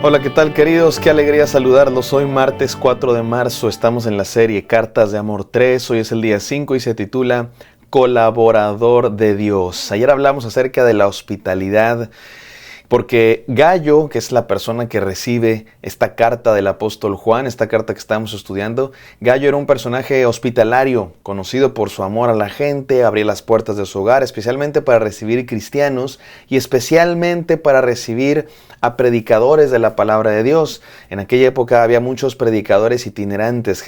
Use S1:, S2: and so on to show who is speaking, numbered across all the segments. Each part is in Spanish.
S1: Hola, ¿qué tal, queridos? Qué alegría saludarlos. Hoy martes 4 de marzo estamos en la serie Cartas de Amor 3. Hoy es el día 5 y se titula Colaborador de Dios. Ayer hablamos acerca de la hospitalidad, porque Gayo, que es la persona que recibe esta carta del apóstol Juan, esta carta que estamos estudiando, Gayo era un personaje hospitalario, conocido por su amor a la gente, abría las puertas de su hogar, especialmente para recibir cristianos y especialmente para recibir a predicadores de la palabra de Dios. En aquella época había muchos predicadores itinerantes,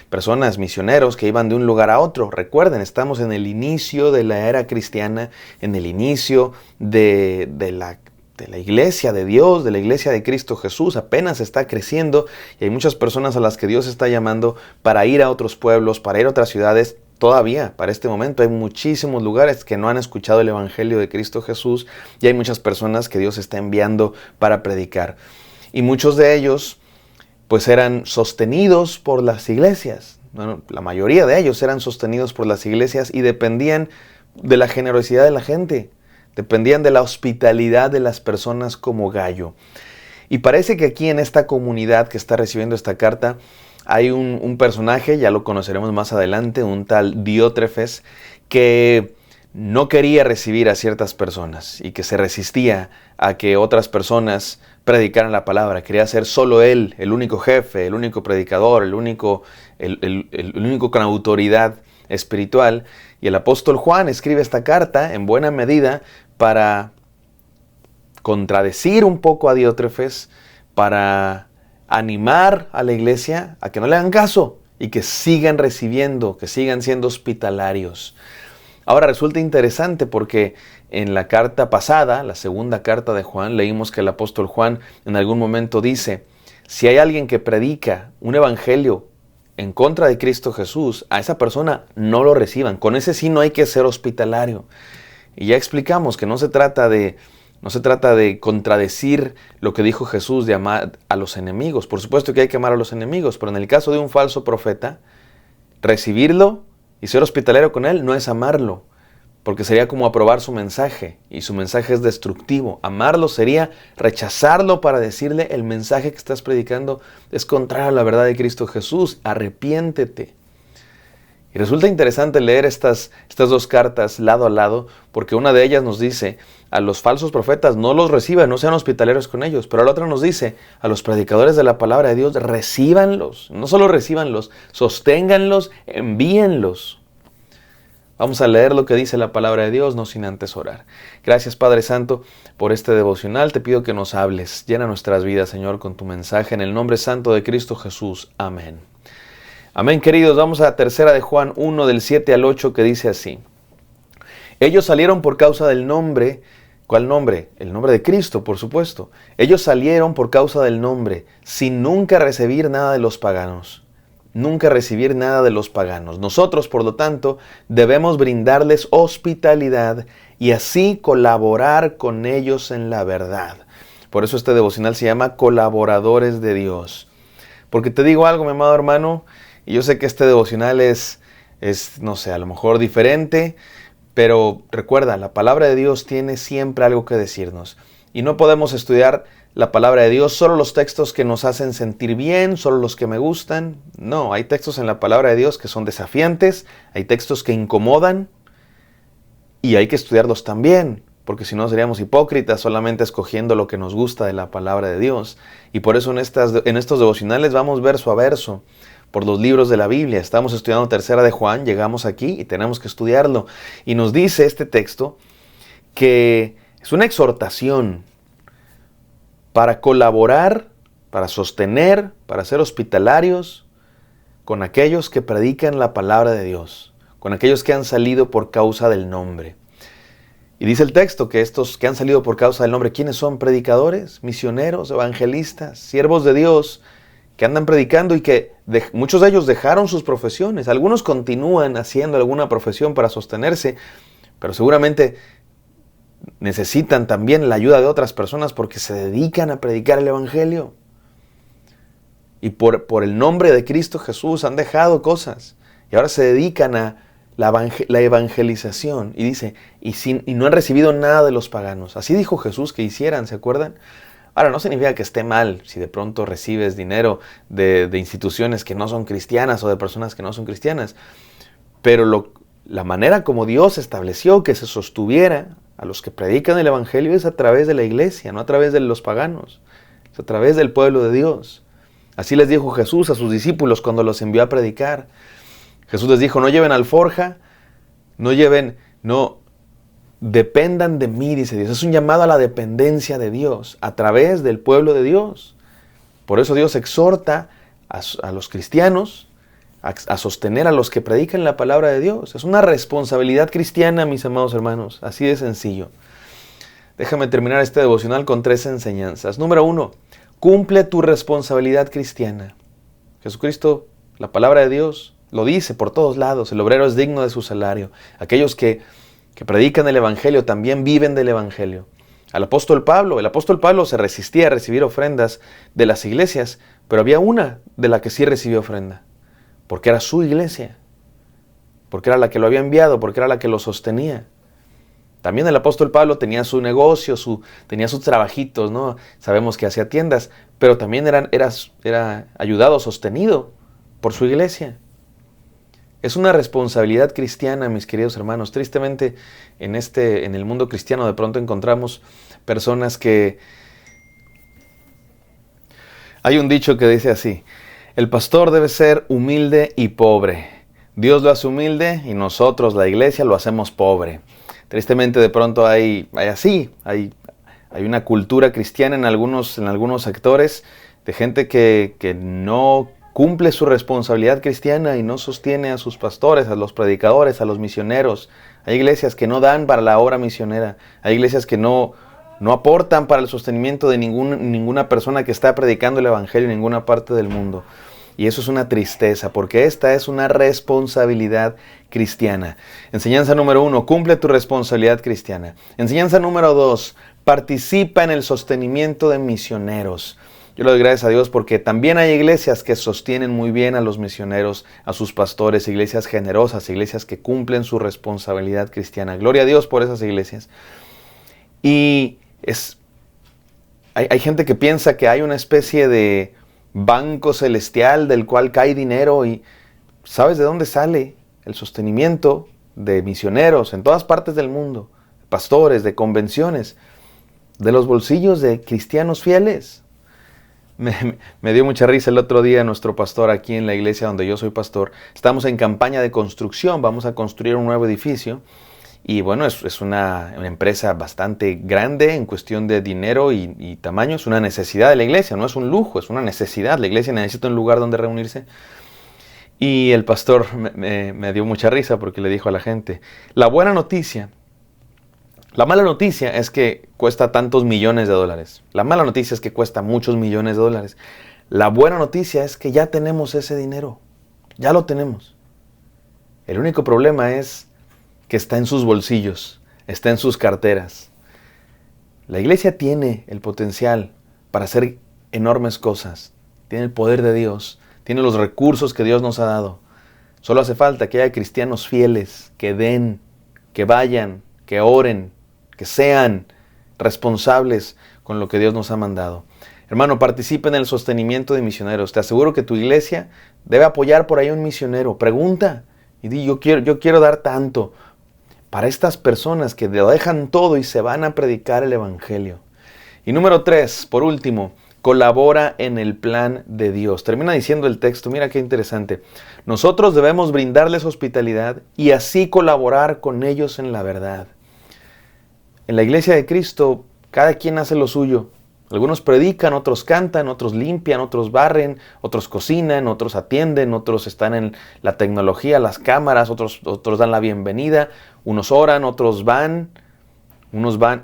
S1: personas, misioneros que iban de un lugar a otro. Recuerden, estamos en el inicio de la era cristiana, en el inicio de la iglesia de Dios, de la iglesia de Cristo Jesús. Apenas está creciendo y hay muchas personas a las que Dios está llamando para ir a otros pueblos, para ir a otras ciudades. Todavía, para este momento, hay muchísimos lugares que no han escuchado el Evangelio de Cristo Jesús y hay muchas personas que Dios está enviando para predicar. Y muchos de ellos, pues, eran sostenidos por las iglesias. Bueno, la mayoría de ellos eran sostenidos por las iglesias y dependían de la generosidad de la gente. Dependían de la hospitalidad de las personas como Gayo. Y parece que aquí en esta comunidad que está recibiendo esta carta hay un personaje, ya lo conoceremos más adelante, un tal Diótrefes, que no quería recibir a ciertas personas y que se resistía a que otras personas predicaran la palabra. Quería ser solo él, el único jefe, el único predicador, el único con autoridad espiritual. Y el apóstol Juan escribe esta carta en buena medida para contradecir un poco a Diótrefes, para animar a la iglesia a que no le hagan caso y que sigan recibiendo, que sigan siendo hospitalarios. Ahora resulta interesante porque en la carta pasada, la segunda carta de Juan, leímos que el apóstol Juan en algún momento dice: si hay alguien que predica un evangelio en contra de Cristo Jesús, a esa persona no lo reciban. Con ese sí no hay que ser hospitalario. Y ya explicamos que no se trata de contradecir lo que dijo Jesús de amar a los enemigos. Por supuesto que hay que amar a los enemigos, pero en el caso de un falso profeta, recibirlo y ser hospitalario con él no es amarlo, porque sería como aprobar su mensaje, y su mensaje es destructivo. Amarlo sería rechazarlo para decirle: el mensaje que estás predicando es contrario a la verdad de Cristo Jesús, arrepiéntete. Y resulta interesante leer estas dos cartas lado a lado, porque una de ellas nos dice: a los falsos profetas no los reciban, no sean hospitaleros con ellos. Pero la otra nos dice: a los predicadores de la palabra de Dios, recíbanlos. No solo recíbanlos, sosténganlos, envíenlos. Vamos a leer lo que dice la palabra de Dios, no sin antes orar. Gracias, Padre Santo, por este devocional. Te pido que nos hables. Llena nuestras vidas, Señor, con tu mensaje. En el nombre santo de Cristo Jesús. Amén. Amén, queridos. Vamos a 3 de Juan 1, del 7 al 8, que dice así: ellos salieron por causa del nombre. ¿Cuál nombre? El nombre de Cristo, por supuesto. Ellos salieron por causa del nombre, sin nunca recibir nada de los paganos. Nunca recibir nada de los paganos. Nosotros, por lo tanto, debemos brindarles hospitalidad y así colaborar con ellos en la verdad. Por eso este devocional se llama Colaboradores de Dios. Porque te digo algo, mi amado hermano, y yo sé que este devocional es, no sé, a lo mejor diferente, pero recuerda, la palabra de Dios tiene siempre algo que decirnos. Y no podemos estudiar la palabra de Dios solo los textos que nos hacen sentir bien, solo los que me gustan. No, hay textos en la palabra de Dios que son desafiantes, hay textos que incomodan y hay que estudiarlos también, porque si no seríamos hipócritas solamente escogiendo lo que nos gusta de la palabra de Dios. Y por eso en estos devocionales vamos verso a verso por los libros de la Biblia. Estamos estudiando 3 de Juan, llegamos aquí y tenemos que estudiarlo. Y nos dice este texto que es una exhortación para colaborar, para sostener, para ser hospitalarios con aquellos que predican la palabra de Dios, con aquellos que han salido por causa del nombre. Y dice el texto que estos que han salido por causa del nombre, ¿quiénes son? Predicadores, misioneros, evangelistas, siervos de Dios, que andan predicando y que muchos de ellos dejaron sus profesiones. Algunos continúan haciendo alguna profesión para sostenerse, pero seguramente necesitan también la ayuda de otras personas porque se dedican a predicar el evangelio. Y por el nombre de Cristo Jesús han dejado cosas y ahora se dedican a la evangelización. Y dice, y no han recibido nada de los paganos. Así dijo Jesús que hicieran, ¿se acuerdan? Ahora, no significa que esté mal si de pronto recibes dinero de instituciones que no son cristianas o de personas que no son cristianas, pero la manera como Dios estableció que se sostuviera a los que predican el Evangelio es a través de la iglesia, no a través de los paganos, es a través del pueblo de Dios. Así les dijo Jesús a sus discípulos cuando los envió a predicar. Jesús les dijo, no lleven alforja, no dependan de mí, dice Dios. Es un llamado a la dependencia de Dios a través del pueblo de Dios. Por eso Dios exhorta a los cristianos a sostener a los que predican la palabra de Dios. Es una responsabilidad cristiana, mis amados hermanos, así de sencillo. Déjame terminar este devocional con 3 enseñanzas. Número 1, cumple tu responsabilidad cristiana. Jesucristo, la palabra de Dios, lo dice por todos lados. El obrero es digno de su salario. Aquellos que predican el Evangelio también viven del Evangelio. El apóstol Pablo se resistía a recibir ofrendas de las iglesias, pero había una de la que sí recibió ofrenda, porque era su iglesia, porque era la que lo había enviado, porque era la que lo sostenía. También el apóstol Pablo tenía su negocio, tenía sus trabajitos, ¿no? Sabemos que hacía tiendas, pero también era ayudado, sostenido por su iglesia. Es una responsabilidad cristiana, mis queridos hermanos. Tristemente, en el mundo cristiano de pronto encontramos personas que... Hay un dicho que dice así: el pastor debe ser humilde y pobre. Dios lo hace humilde y nosotros, la iglesia, lo hacemos pobre. Tristemente, de pronto hay una cultura cristiana en algunos sectores de gente que no cumple su responsabilidad cristiana y no sostiene a sus pastores, a los predicadores, a los misioneros. Hay iglesias que no dan para la obra misionera. Hay iglesias que no aportan para el sostenimiento de ninguna persona que está predicando el Evangelio en ninguna parte del mundo. Y eso es una tristeza, porque esta es una responsabilidad cristiana. Enseñanza número 1, cumple tu responsabilidad cristiana. Enseñanza número 2, participa en el sostenimiento de misioneros. Yo le doy gracias a Dios porque también hay iglesias que sostienen muy bien a los misioneros, a sus pastores, iglesias generosas, iglesias que cumplen su responsabilidad cristiana. Gloria a Dios por esas iglesias. Y hay gente que piensa que hay una especie de banco celestial del cual cae dinero, y ¿sabes de dónde sale el sostenimiento de misioneros en todas partes del mundo? Pastores, de convenciones, de los bolsillos de cristianos fieles. Me dio mucha risa el otro día nuestro pastor aquí en la iglesia donde yo soy pastor. Estamos en campaña de construcción, vamos a construir un nuevo edificio. Y bueno, es una empresa bastante grande en cuestión de dinero y tamaño. Es una necesidad de la iglesia, no es un lujo, es una necesidad. La iglesia necesita un lugar donde reunirse. Y el pastor me dio mucha risa porque le dijo a la gente, la mala noticia es que cuesta tantos millones de dólares. La mala noticia es que cuesta muchos millones de dólares. La buena noticia es que ya tenemos ese dinero, ya lo tenemos. El único problema es que está en sus bolsillos, está en sus carteras. La iglesia tiene el potencial para hacer enormes cosas. Tiene el poder de Dios, tiene los recursos que Dios nos ha dado. Solo hace falta que haya cristianos fieles, que den, que vayan, que oren, que sean responsables con lo que Dios nos ha mandado. Hermano, participa en el sostenimiento de misioneros. Te aseguro que tu iglesia debe apoyar por ahí a un misionero. Pregunta y di, yo quiero dar tanto para estas personas que lo dejan todo y se van a predicar el Evangelio. Y número 3, por último, colabora en el plan de Dios. Termina diciendo el texto, mira qué interesante. Nosotros debemos brindarles hospitalidad y así colaborar con ellos en la verdad. En la iglesia de Cristo, cada quien hace lo suyo. Algunos predican, otros cantan, otros limpian, otros barren, otros cocinan, otros atienden, otros están en la tecnología, las cámaras, otros dan la bienvenida, unos oran, otros van,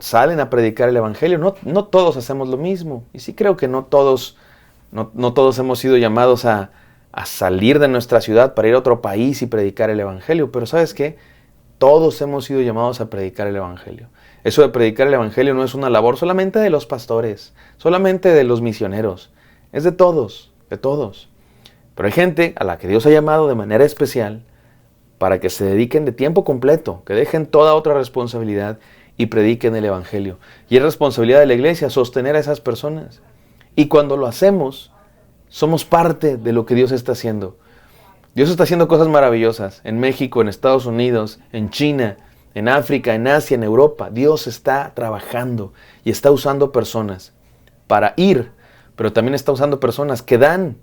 S1: salen a predicar el Evangelio. No todos hacemos lo mismo. Y sí creo que no todos hemos sido llamados a salir de nuestra ciudad para ir a otro país y predicar el Evangelio. Pero ¿sabes qué? Todos hemos sido llamados a predicar el Evangelio. Eso de predicar el Evangelio no es una labor solamente de los pastores, solamente de los misioneros. Es de todos, de todos. Pero hay gente a la que Dios ha llamado de manera especial para que se dediquen de tiempo completo, que dejen toda otra responsabilidad y prediquen el Evangelio. Y es responsabilidad de la iglesia sostener a esas personas. Y cuando lo hacemos, somos parte de lo que Dios está haciendo. Dios está haciendo cosas maravillosas en México, en Estados Unidos, en China, en África, en Asia, en Europa. Dios está trabajando y está usando personas para ir, pero también está usando personas que dan.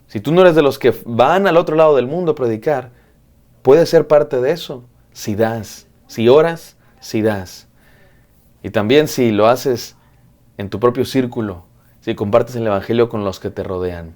S1: Si tú no eres de los que van al otro lado del mundo a predicar, puedes ser parte de eso si das, si oras, si das. Y también si lo haces en tu propio círculo, si compartes el Evangelio con los que te rodean.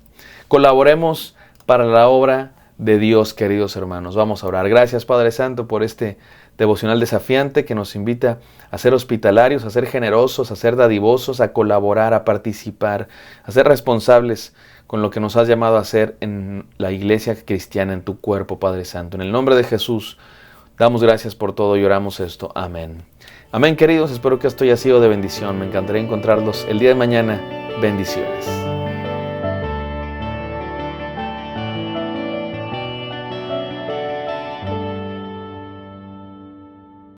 S1: Colaboremos para la obra de Dios, queridos hermanos. Vamos a orar. Gracias, Padre Santo, por este devocional desafiante que nos invita a ser hospitalarios, a ser generosos, a ser dadivosos, a colaborar, a participar, a ser responsables con lo que nos has llamado a hacer en la iglesia cristiana, en tu cuerpo, Padre Santo. En el nombre de Jesús, damos gracias por todo y oramos esto. Amén. Amén, queridos. Espero que esto haya sido de bendición. Me encantaría encontrarlos el día de mañana. Bendiciones.